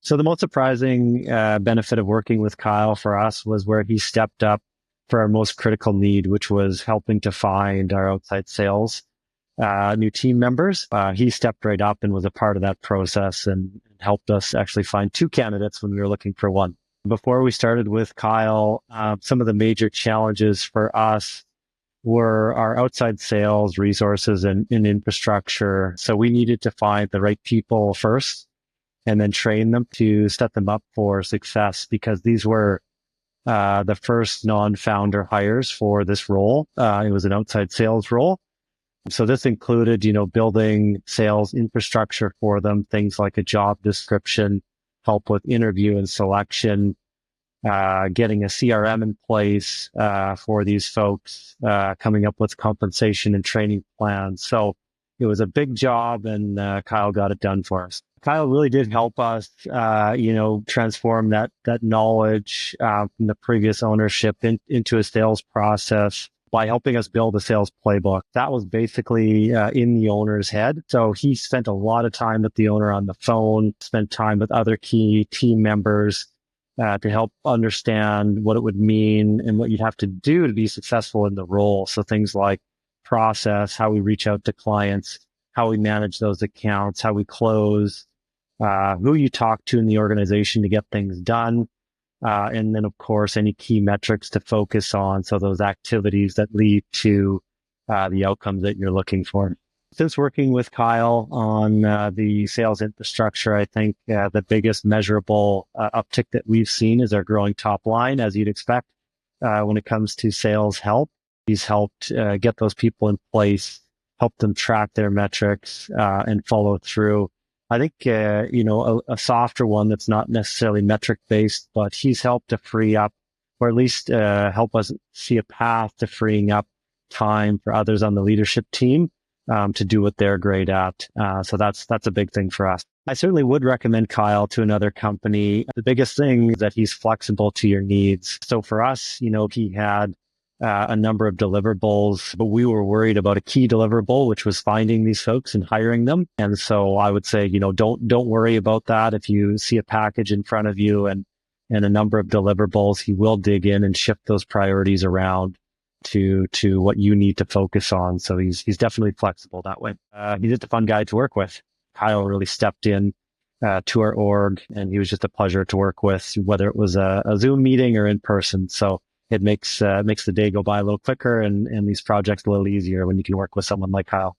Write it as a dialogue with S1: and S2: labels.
S1: So the most surprising benefit of working with Kyle for us was where he stepped up for our most critical need, which was helping to find our outside sales new team members. He stepped right up and was a part of that process and helped us actually find two candidates when we were looking for one. Before we started with Kyle, some of the major challenges for us were our outside sales resources and infrastructure. So we needed to find the right people first and then train them to set them up for success, because these were the first non-founder hires for this role. It was an outside sales role. So this included, building sales infrastructure for them, things like a job description, help with interview and selection, getting a CRM in place for these folks, coming up with compensation and training plans. So it was a big job, and Kyle got it done for us. Kyle really did help us, transform that knowledge from the previous ownership into a sales process by helping us build a sales playbook. That was basically in the owner's head. So he spent a lot of time with the owner on the phone, spent time with other key team members to help understand what it would mean and what you'd have to do to be successful in the role. So things like process, how we reach out to clients, how we manage those accounts, how we close, who you talk to in the organization to get things done. And then, of course, any key metrics to focus on. So those activities that lead to the outcomes that you're looking for. Since working with Kyle on the sales infrastructure, I think the biggest measurable uptick that we've seen is our growing top line, as you'd expect, when it comes to sales help. He's helped get those people in place, help them track their metrics and follow through. I think, a softer one that's not necessarily metric based, but he's helped to free up, or at least help us see a path to freeing up time for others on the leadership team to do what they're great at. So that's a big thing for us. I certainly would recommend Kyle to another company. The biggest thing is that he's flexible to your needs. So for us, he had a number of deliverables, but we were worried about a key deliverable, which was finding these folks and hiring them. And so I would say, don't worry about that. If you see a package in front of you and a number of deliverables, he will dig in and shift those priorities around to what you need to focus on. So he's definitely flexible that way. He's just a fun guy to work with. Kyle really stepped in to our org, and he was just a pleasure to work with, whether it was a Zoom meeting or in person. So it makes the day go by a little quicker and these projects a little easier when you can work with someone like Kyle.